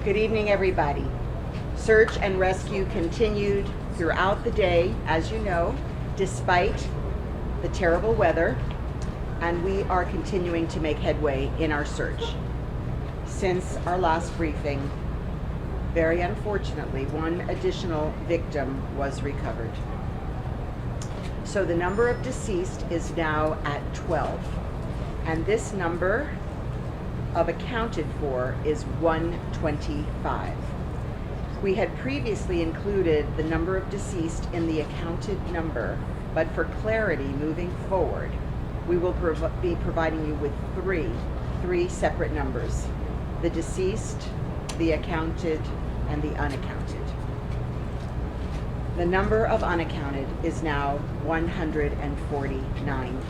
Good evening, everybody. Search and rescue continued throughout the day, as you know, despite the terrible weather, and we are continuing to make headway in our search. Since our last briefing, very unfortunately, one additional victim was recovered. So the number of deceased is now at 12, and this number of accounted for is 125. We had previously included the number of deceased in the accounted number, but for clarity moving forward, we will be providing you with three separate numbers: the deceased, the accounted, and the unaccounted. The number of unaccounted is now 149.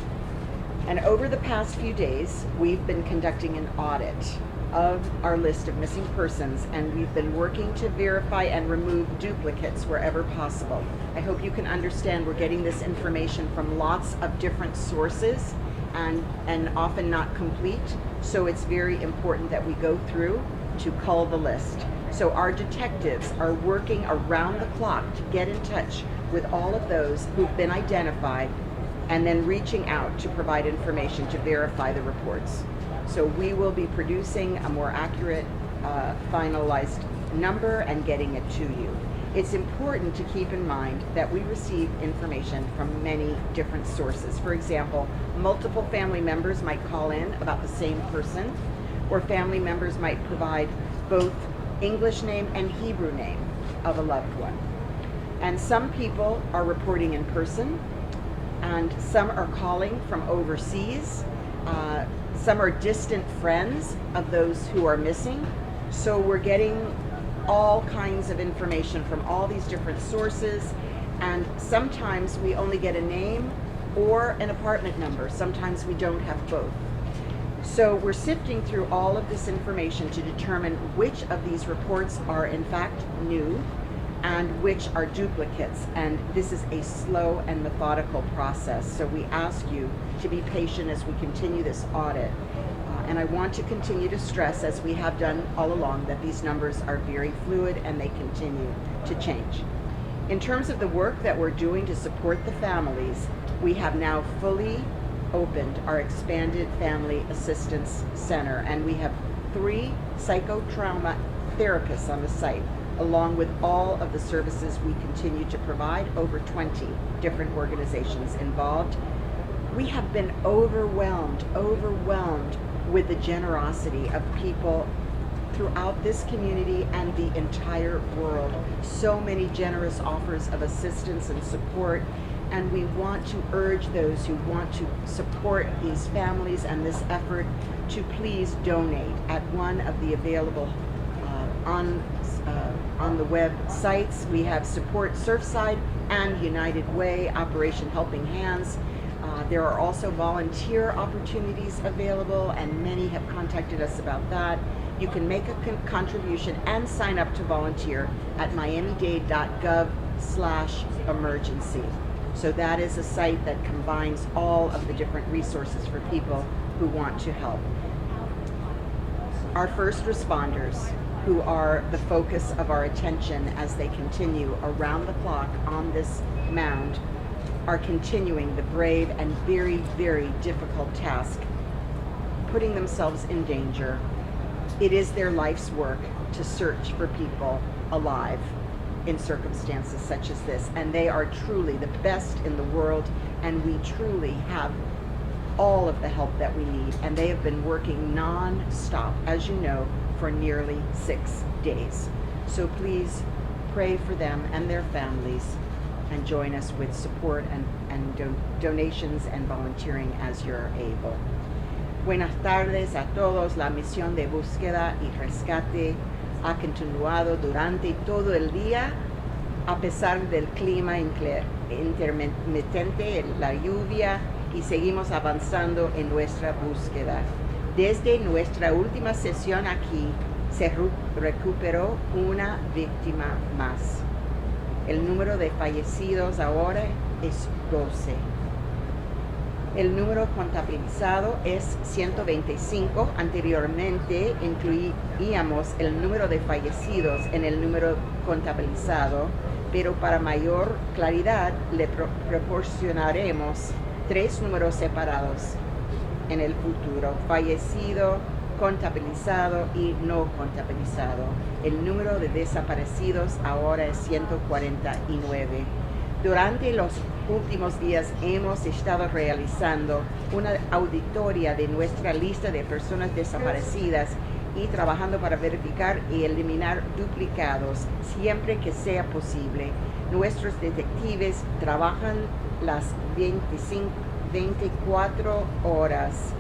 And over the past few days, we've been conducting an audit of our list of missing persons, and we've been working to verify and remove duplicates wherever possible. I hope you can understand we're getting this information from lots of different sources and often not complete, so it's very important that we go through to cull the list. So our detectives are working around the clock to get in touch with all of those who've been identified and then reaching out to provide information to verify the reports. So we will be producing a more accurate, finalized number and getting it to you. It's important to keep in mind that we receive information from many different sources. For example, multiple family members might call in about the same person, or family members might provide both English name and Hebrew name of a loved one. And some people are reporting in person, and some are calling from overseas. Some are distant friends of those who are missing. So we're getting all kinds of information from all these different sources, and sometimes we only get a name or an apartment number. Sometimes we don't have both. So we're sifting through all of this information to determine which of these reports are in fact new and which are duplicates, and this is a slow and methodical process. So we ask you to be patient as we continue this audit. And I want to continue to stress, as we have done all along, that these numbers are very fluid and they continue to change. In terms of the work that we're doing to support the families, we have now fully opened our expanded family assistance center, and we have 3 psychotrauma therapists on the site, along with all of the services we continue to provide, over 20 different organizations involved. We have been overwhelmed with the generosity of people throughout this community and the entire world. So many generous offers of assistance and support, and we want to urge those who want to support these families and this effort to please donate at one of the available on the web sites. We have Support Surfside and United Way, Operation Helping Hands. There are also volunteer opportunities available, and many have contacted us about that. You can make a contribution and sign up to volunteer at miamidade.gov/emergency. So that is a site that combines all of the different resources for people who want to help. Our first responders, who are the focus of our attention as they continue around the clock on this mound, are continuing the brave and very, very difficult task, putting themselves in danger. It is their life's work to search for people alive in circumstances such as this, and they are truly the best in the world, and we truly have all of the help that we need, and they have been working non-stop, as you know, for nearly 6 days. So please pray for them and their families, and join us with support and donations and volunteering as you're able. Buenas tardes a todos. La misión de búsqueda y rescate ha continuado durante todo el día, a pesar del clima intermitente, la lluvia, y seguimos avanzando en nuestra búsqueda. Desde nuestra última sesión aquí, se recuperó una víctima más. El número de fallecidos ahora es 12. El número contabilizado es 125. Anteriormente incluíamos el número de fallecidos en el número contabilizado, pero para mayor claridad le proporcionaremos 3 números separados en el futuro: fallecido, contabilizado y no contabilizado. El número de desaparecidos ahora es 149. Durante los últimos días hemos estado realizando una auditoría de nuestra lista de personas desaparecidas y trabajando para verificar y eliminar duplicados siempre que sea posible. Nuestros detectives trabajan las 24 horas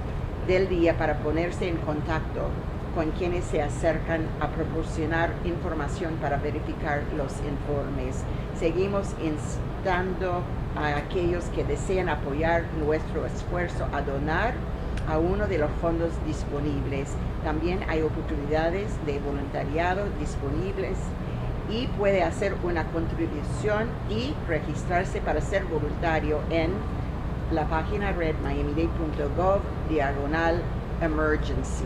del día para ponerse en contacto con quienes se acercan a proporcionar información para verificar los informes. Seguimos instando a aquellos que desean apoyar nuestro esfuerzo a donar a uno de los fondos disponibles. También hay oportunidades de voluntariado disponibles y puede hacer una contribución y registrarse para ser voluntario en la página red miamidade.gov/emergency.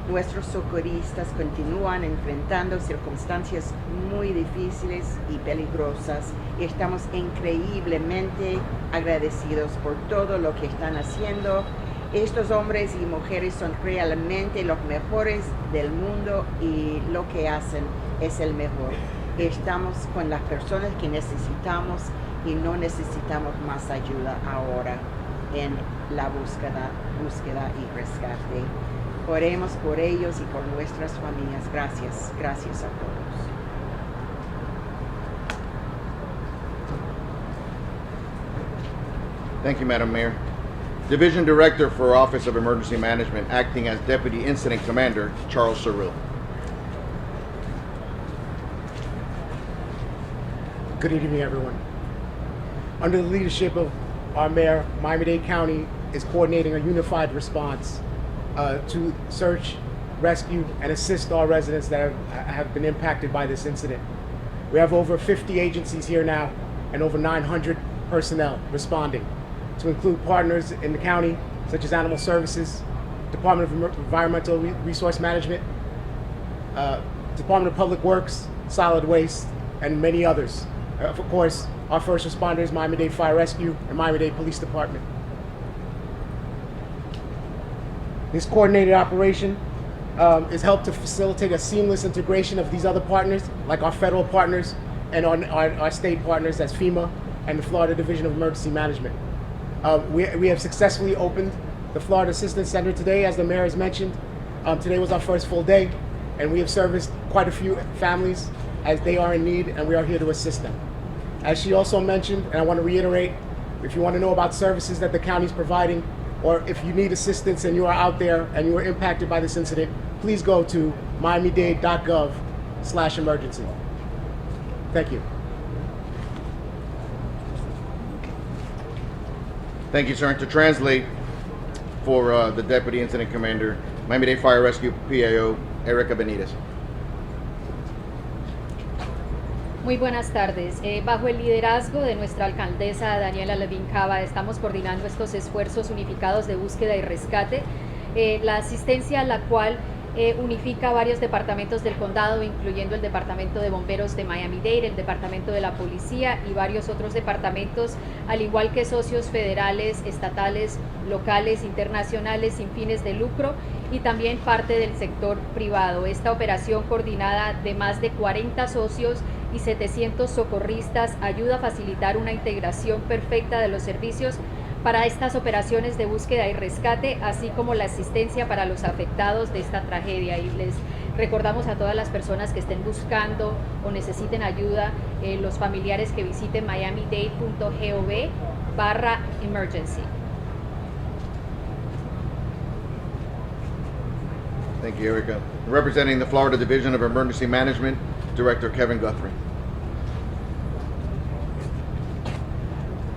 Nuestros socorristas continúan enfrentando circunstancias muy difíciles y peligrosas y estamos increíblemente agradecidos por todo lo que están haciendo. Estos hombres y mujeres son realmente los mejores del mundo y lo que hacen es el mejor. Estamos con las personas que necesitamos y no necesitamos más ayuda ahora en la búsqueda y rescate. Oremos por ellos y por nuestras familias. Gracias a todos. Thank you, Madam Mayor. Division Director for Office of Emergency Management, acting as Deputy Incident Commander, Charles Cyril. Good evening, everyone. Under the leadership of our mayor, Miami-Dade County is coordinating a unified response to search, rescue, and assist all residents that have been impacted by this incident. We have over 50 agencies here now and over 900 personnel responding, to include partners in the county, such as Animal Services, Department of Environmental Resource Management, Department of Public Works, Solid Waste, and many others. Of course, our first responders, Miami-Dade Fire Rescue and Miami-Dade Police Department. This coordinated operation is helped to facilitate a seamless integration of these other partners, like our federal partners and our state partners, as FEMA and the Florida Division of Emergency Management. We have successfully opened the Florida Assistance Center today, as the mayor has mentioned. Today was our first full day, and we have serviced quite a few families as they are in need, and we are here to assist them. As she also mentioned, and I want to reiterate, if you want to know about services that the county is providing, or if you need assistance and you are out there and you are impacted by this incident, please go to miamidade.gov/emergency. Thank you. Thank you, sir. And to translate for the Deputy Incident Commander, Miami-Dade Fire Rescue PAO, Erica Benitez. Muy buenas tardes. Bajo el liderazgo de nuestra alcaldesa Daniela Levin Cava, estamos coordinando estos esfuerzos unificados de búsqueda y rescate, la asistencia a la cual unifica varios departamentos del condado, incluyendo el Departamento de Bomberos de Miami-Dade, el Departamento de la Policía y varios otros departamentos, al igual que socios federales, estatales, locales, internacionales, sin fines de lucro y también parte del sector privado. Esta operación coordinada de más de 40 socios y 700 socorristas ayuda a facilitar una integración perfecta de los servicios para estas operaciones de búsqueda y rescate, así como la asistencia para los afectados de esta tragedia. Y les recordamos a todas las personas que estén buscando o necesiten ayuda, los familiares, que visiten miamidade.gov/emergency. Thank you, Erica. Representing the Florida Division of Emergency Management, Director Kevin Guthrie.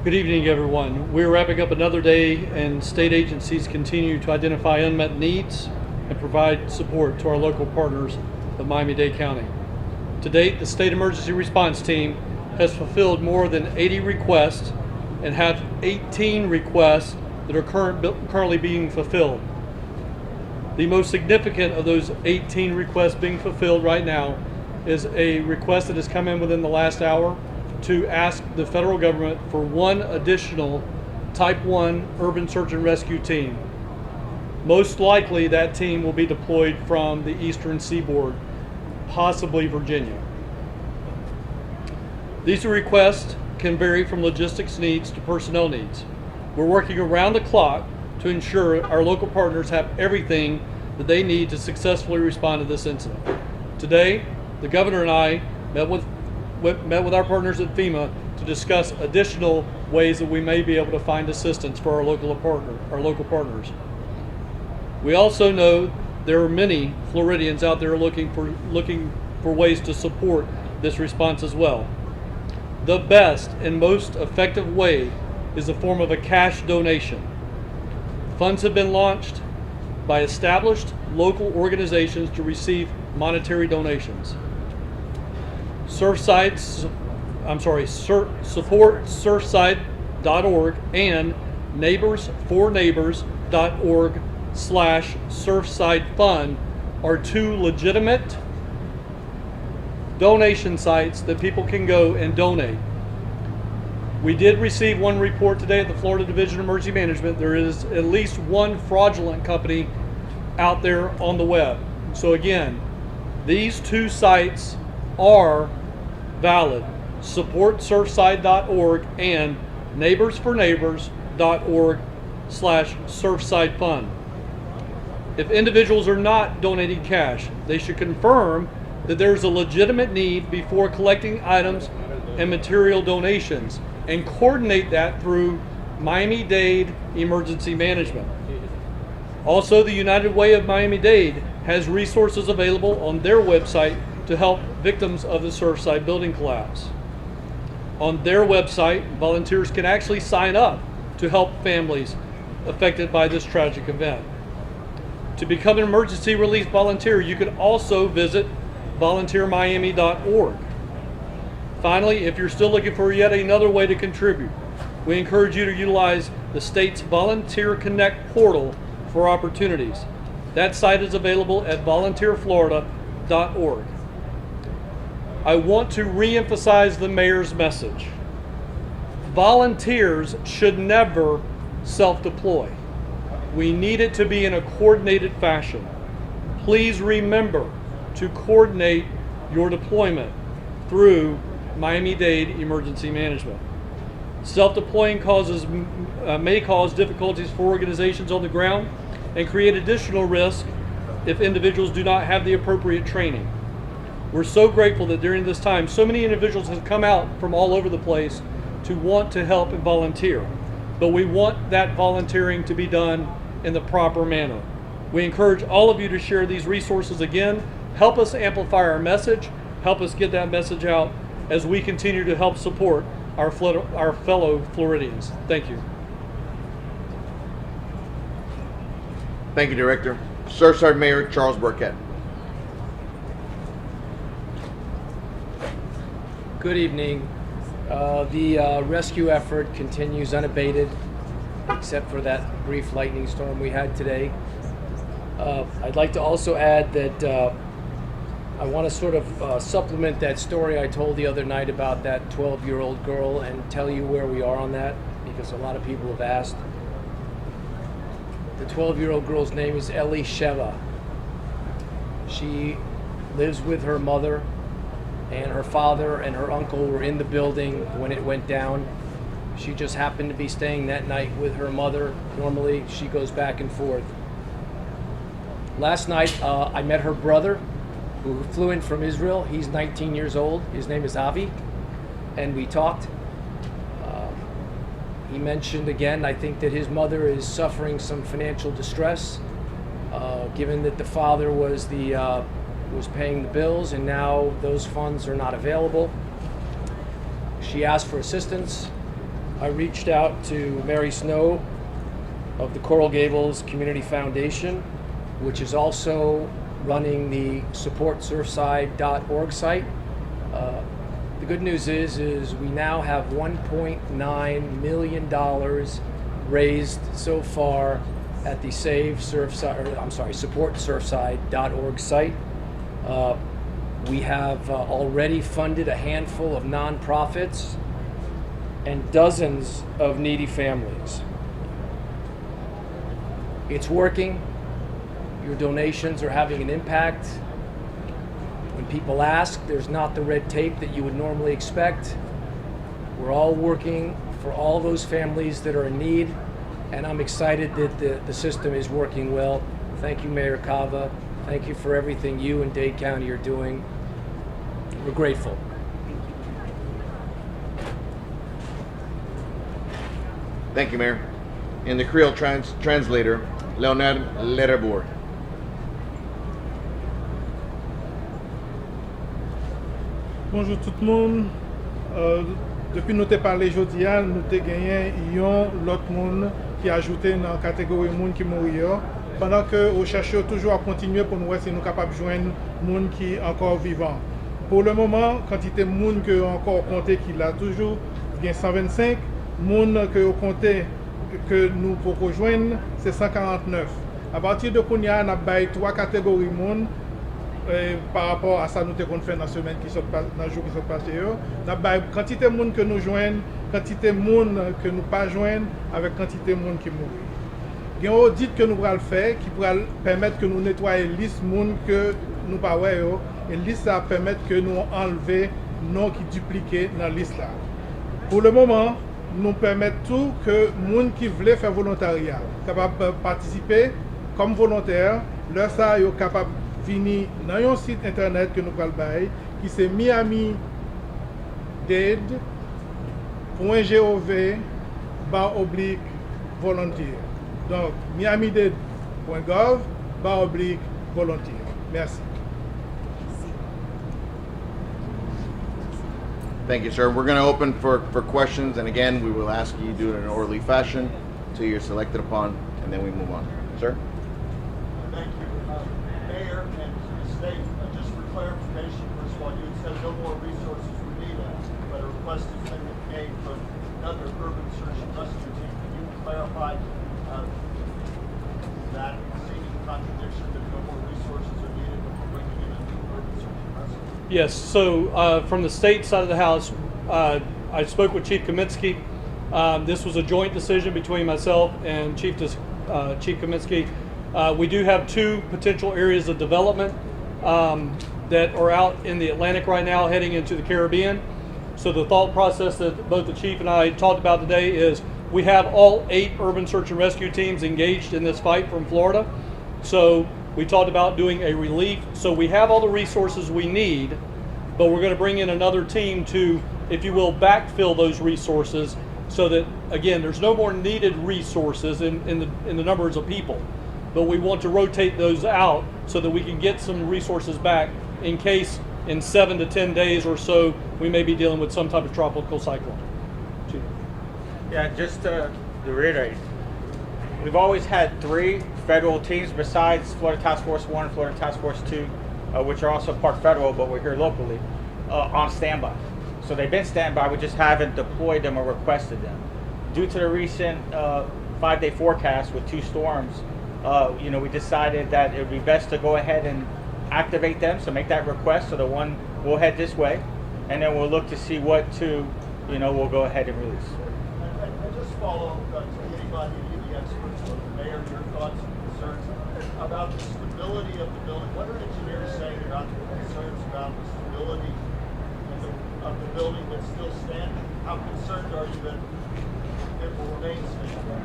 Good evening, everyone. We're wrapping up another day, and state agencies continue to identify unmet needs and provide support to our local partners of Miami-Dade County. To date, the State Emergency Response Team has fulfilled more than 80 requests and have 18 requests that are currently being fulfilled. The most significant of those 18 requests being fulfilled right now is a request that has come in within the last hour to ask the federal government for one additional Type 1 urban search and rescue team. Most likely that team will be deployed from the eastern seaboard, possibly Virginia. These requests can vary from logistics needs to personnel needs. We're working around the clock to ensure our local partners have everything that they need to successfully respond to this incident. Today, the governor and I met with our partners at FEMA to discuss additional ways that we may be able to find assistance for our local partners. We also know there are many Floridians out there looking for ways to support this response as well. The best and most effective way is the form of a cash donation. Funds have been launched by established local organizations to receive monetary donations. Support Surfside.org and neighborsforneighbors.org/Surfside Fund are two legitimate donation sites that people can go and donate. We did receive one report today at the Florida Division of Emergency Management. There is at least one fraudulent company out there on the web. So again, these two sites are valid. Support Surfside.org and neighborsforneighbors.org/Surfside Fund. If individuals are not donating cash, they should confirm that there's a legitimate need before collecting items and material donations, and coordinate that through Miami-Dade Emergency Management. Also, the United Way of Miami-Dade has resources available on their website to help victims of the Surfside building collapse. On their website, volunteers can actually sign up to help families affected by this tragic event. To become an emergency relief volunteer, you can also visit volunteermiami.org. Finally, if you're still looking for yet another way to contribute, we encourage you to utilize the state's Volunteer Connect portal for opportunities. That site is available at volunteerflorida.org. I want to re-emphasize the mayor's message. Volunteers should never self-deploy. We need it to be in a coordinated fashion. Please remember to coordinate your deployment through Miami-Dade Emergency Management. Self-deploying may cause difficulties for organizations on the ground and create additional risk if individuals do not have the appropriate training. We're so grateful that during this time, so many individuals have come out from all over the place to want to help and volunteer. But we want that volunteering to be done in the proper manner. We encourage all of you to share these resources again. Help us amplify our message. Help us get that message out as we continue to help support our fellow Floridians. Thank you. Thank you, Director. Surfside Mayor Charles Burkett. Good evening. The rescue effort continues unabated, except for that brief lightning storm we had today. I'd like to also add that I want to sort of supplement that story I told the other night about that 12-year-old girl and tell you where we are on that, because a lot of people have asked. The 12-year-old girl's name is Ellie Sheva. She lives with her mother, and her father and her uncle were in the building when it went down. She just happened to be staying that night with her mother. Normally, she goes back and forth. Last night, I met her brother, who flew in from Israel. He's 19 years old. His name is Avi, and we talked. He mentioned again, I think, that his mother is suffering some financial distress, given that the father was paying the bills, and now those funds are not available. She asked for assistance. I reached out to Mary Snow of the Coral Gables Community Foundation, which is also running the supportsurfside.org site. The good news is we now have $1.9 million raised so far at the supportsurfside.org site. We have already funded a handful of nonprofits and dozens of needy families. It's working. Your donations are having an impact. When people ask, there's not the red tape that you would normally expect. We're all working for all those families that are in need, and I'm excited that the system is working well. Thank you, Mayor Cava. Thank you for everything you and Dade County are doing. We're grateful. Thank you, Mayor. In the Creole translator, Leonard Letterbourg. Bonjour tout le monde. Depuis nous t'ai parlé jeudi, nous t'ai gagné l'autre monde qui a ajouté dans la catégorie monde qui mourir. Pendant que nous cherchons toujours à continuer pour nous voir si nous sommes capables de joindre monde qui est encore vivant. Pour le moment, quantité de monde que encore compté qu'il a toujours, il y a 125. Monde que compté que nous pouvons joindre, c'est 149. À partir de Kounia, nous avons trois catégories de monde. Par rapport à ça, nous avons fait dans la semaine qui sont dans le jour qui sont passés. Nous avons quantité de monde que nous joignons, quantité de monde que nous pas joignons, avec quantité de monde qui mourent. Il y a un audit que nous allons faire qui pourra permettre que nous nettoyions la liste de monde que nous pas voyons et la liste ça permettre que nous enlever non qui dupliquent dans la liste là. Pour le moment, nous permettons tout que les gens qui veulent faire volontariat capable participer comme volontaire, leur ça est capable venir dans un site internet que nous allons faire qui c'est miamidade.gov/volunteer. Donc miamidade.gov/volunteer. Merci. Thank you, sir. We're going to open for questions, and again, we will ask you to do it in an orderly fashion until you're selected upon, and then we move on. Sir? Thank you. Mayor and the state, just for clarification, first of all, you said no more resources were needed, but a request has been made from another urban search and rescue team. Can you clarify that seeming contradiction that no more resources are needed, but we're bringing in a new urban search and rescue? Yes, so from the state side of the house, I spoke with Chief Kaminsky. This was a joint decision between myself and Chief Kaminsky. We do have two potential areas of development that are out in the Atlantic right now heading into the Caribbean. So the thought process that both the chief and I talked about today is we have all 8 urban search and rescue teams engaged in this fight from Florida. So we talked about doing a relief. So we have all the resources we need, but we're going to bring in another team to, if you will, backfill those resources so that, again, there's no more needed resources in the numbers of people. But we want to rotate those out so that we can get some resources back in case in 7 to 10 days or so we may be dealing with some type of tropical cyclone. Chief. Yeah, just to reiterate, we've always had 3 federal teams besides Florida Task Force 1 and Florida Task Force 2, which are also part federal, but we're here locally, on standby. So they've been standby, we just haven't deployed them or requested them. Due to the recent 5-day forecast with 2 storms, we decided that it would be best to go ahead and activate them, so make that request. So the one will head this way, and then we'll look to see what we'll go ahead and release. And just follow to anybody, the experts, or the mayor, your thoughts and concerns about the stability of the building. What are engineers saying about the concerns about the stability of the building that's still standing? How concerned are you that it will remain standing?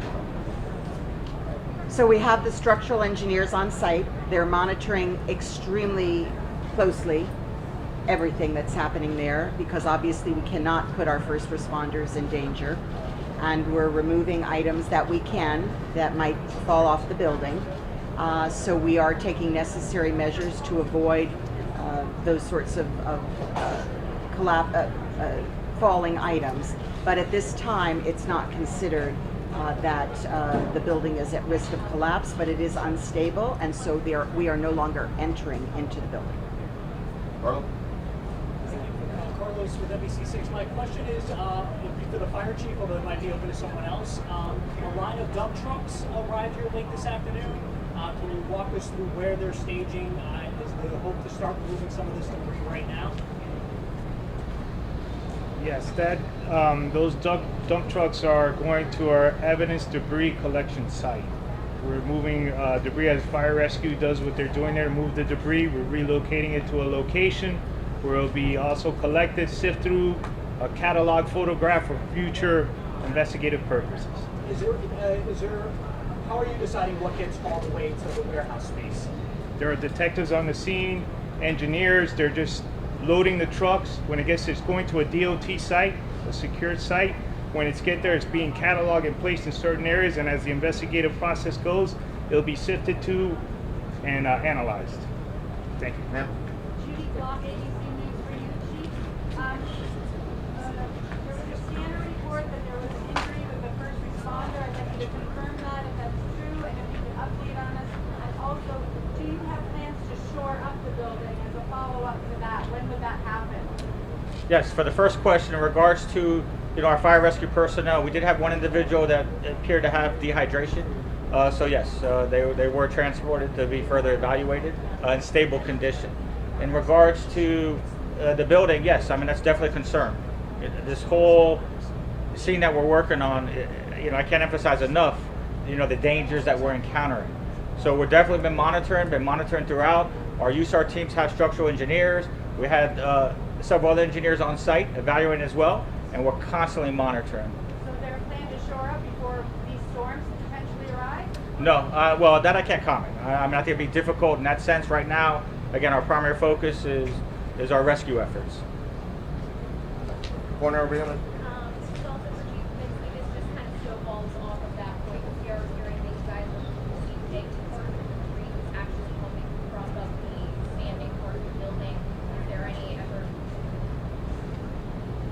So we have the structural engineers on site. They're monitoring extremely closely everything that's happening there because obviously we cannot put our first responders in danger. And we're removing items that we can that might fall off the building. So we are taking necessary measures to avoid those sorts of falling items. But at this time, it's not considered that the building is at risk of collapse, but it is unstable, and so we are no longer entering into the building. Carlo? Carlos, Davis with NBC6. My question is for the fire chief, although it might be open to someone else. A line of dump trucks arrived here late this afternoon. Can you walk us through where they're staging? Is the hope to start moving some of this debris right now? Yes, those dump trucks are going to our evidence debris collection site. We're moving debris as fire rescue does what they're doing there, move the debris. We're relocating it to a location where it'll be also collected, sift through, a catalog photograph for future investigative purposes. How are you deciding what gets hauled away to the warehouse space? There are detectives on the scene, engineers, they're just loading the trucks. When it's going to a DOT site, a secured site. When it's get there, it's being cataloged and placed in certain areas, and as the investigative process goes, it'll be sifted to and analyzed. Thank you. Ma'am? Judy Block, ABC News for you, Chief. There was a scanner report that there was an injury with the first responder. I'd like you to confirm that if that's true, and if you can update on us. And also, do you have plans to shore up the building as a follow-up to that? When would that happen? Yes, for the first question, in regards to our fire rescue personnel, we did have one individual that appeared to have dehydration. So yes, they were transported to be further evaluated in stable condition. In regards to the building, yes, I mean that's definitely a concern. This whole scene that we're working on, I can't emphasize enough, the dangers that we're encountering. So we're definitely been monitoring throughout. Our USAR teams have structural engineers. We had several other engineers on site evaluating as well, and we're constantly monitoring. So is there a plan to shore up before these storms potentially arrive? No, well, that I can't comment. I think it'd be difficult in that sense right now. Again, our primary focus is our rescue efforts. Corner over here. This is also for Chief. Basically, this just kind of snowballs off of that point. We are hearing that you guys are looking to take part of the debris was actually helping prop up the standing part of the building. Is there any effort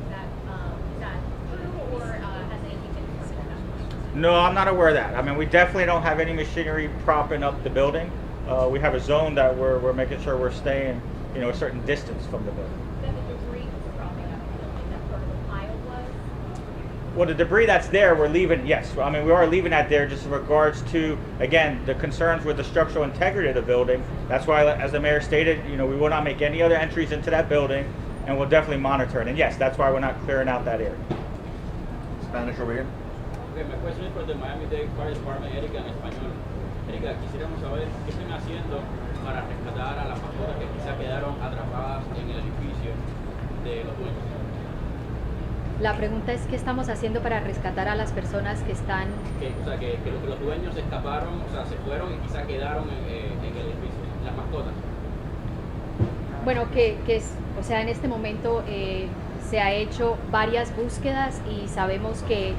that is that true, or has anything been confirmed at that point? No, I'm not aware of that. I mean, we definitely don't have any machinery propping up the building. We have a zone that we're making sure we're staying, a certain distance from the building. Then the debris was propping up the building, that part of the pile was? Well, the debris that's there, we're leaving, yes. I mean, we are leaving that there just in regards to, again, the concerns with the structural integrity of the building. That's why, as the mayor stated, we will not make any other entries into that building, and we'll definitely monitor it. And yes, that's why we're not clearing out that area. Spanish over here. Okay, my question is for the Miami-Dade Fire Department, Erika, en español. Erika, quisiéramos saber qué están haciendo para rescatar a las mascotas que quizá quedaron atrapadas en el edificio de los dueños. La pregunta es qué estamos haciendo para rescatar a las personas que están... Que los dueños escaparon, se fueron y quizá quedaron en el edificio, las mascotas. Bueno, en este momento se ha hecho varias búsquedas y sabemos que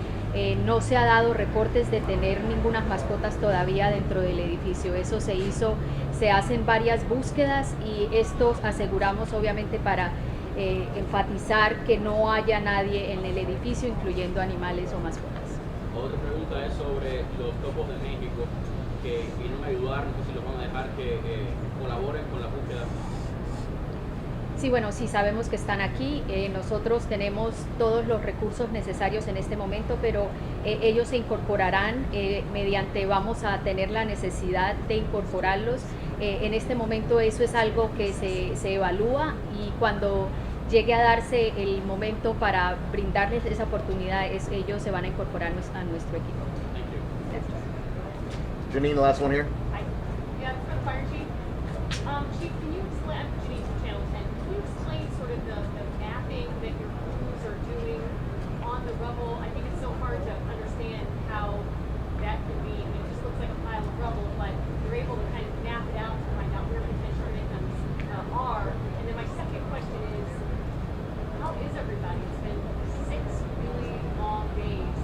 no se ha dado reportes de tener ninguna mascotas todavía dentro del edificio. Eso se hacen varias búsquedas y esto aseguramos obviamente para enfatizar que no haya nadie en el edificio, incluyendo animales o mascotas. Otra pregunta es sobre los topos de México que vinieron a ayudar, no sé si los van a dejar que colaboren con la búsqueda. Sí, bueno, sí sabemos que están aquí. Nosotros tenemos todos los recursos necesarios en este momento, pero ellos se incorporarán vamos a tener la necesidad de incorporarlos. En este momento eso es algo que se evalúa y cuando llegue a darse el momento para brindarles esa oportunidad, ellos se van a incorporar a nuestro equipo. Janine, the last one here. Hi. Yeah, for the fire chief. Chief, can you explain, Janine from Channel 10, can you explain sort of the mapping that your crews are doing on the rubble? I think it's so hard to understand how that could be. I mean, it just looks like a pile of rubble, but you're able to kind of map it out to find out where potential victims are. And then my second question is, how is everybody? It's been 6 really long days.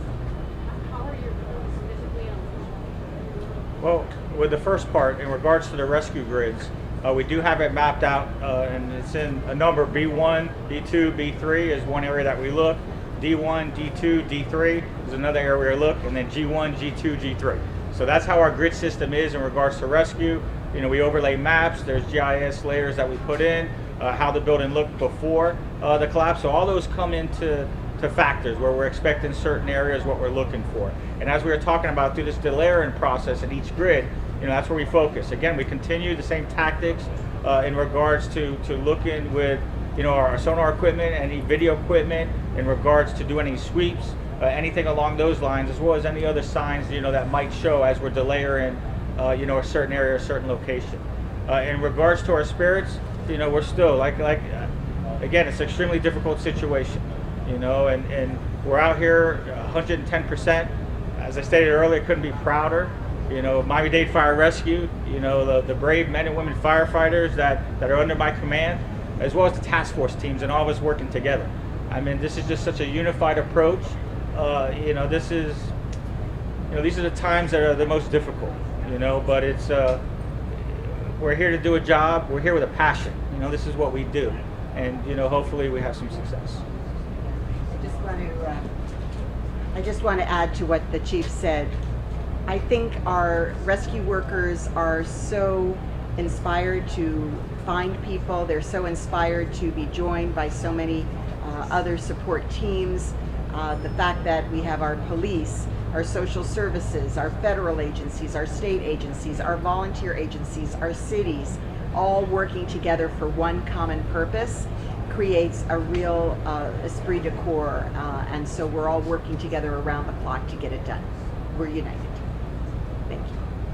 How are your crews physically on the Well, with the first part, in regards to the rescue grids, we do have it mapped out, and it's in a number B1, B2, B3 is one area that we look. D1, D2, D3 is another area we look, and then G1, G2, G3. So that's how our grid system is in regards to rescue. We overlay maps, there's GIS layers that we put in, how the building looked before, the collapse. So all those come into factors where we're expecting certain areas, what we're looking for. And as we were talking about through this delayering process in each grid, that's where we focus. Again, we continue the same tactics in regards to looking with our sonar equipment, any video equipment, in regards to do any sweeps, anything along those lines, as well as any other signs that might show as we're delayering a certain area or a certain location. In regards to our spirits, we're still again, it's an extremely difficult situation, and we're out here 110%. As I stated earlier, couldn't be prouder. Miami-Dade Fire Rescue, the brave men and women firefighters that are under my command, as well as the task force teams and all of us working together. I mean, this is just such a unified approach. This is, these are the times that are the most difficult, but it's, we're here to do a job. We're here with a passion. This is what we do. And, hopefully we have some success. I just want to add to what the chief said. I think our rescue workers are so inspired to find people. They're so inspired to be joined by so many other support teams. The fact that we have our police, our social services, our federal agencies, our state agencies, our volunteer agencies, our cities, all working together for one common purpose creates a real esprit de corps. And so we're all working together around the clock to get it done. We're united. Thank you.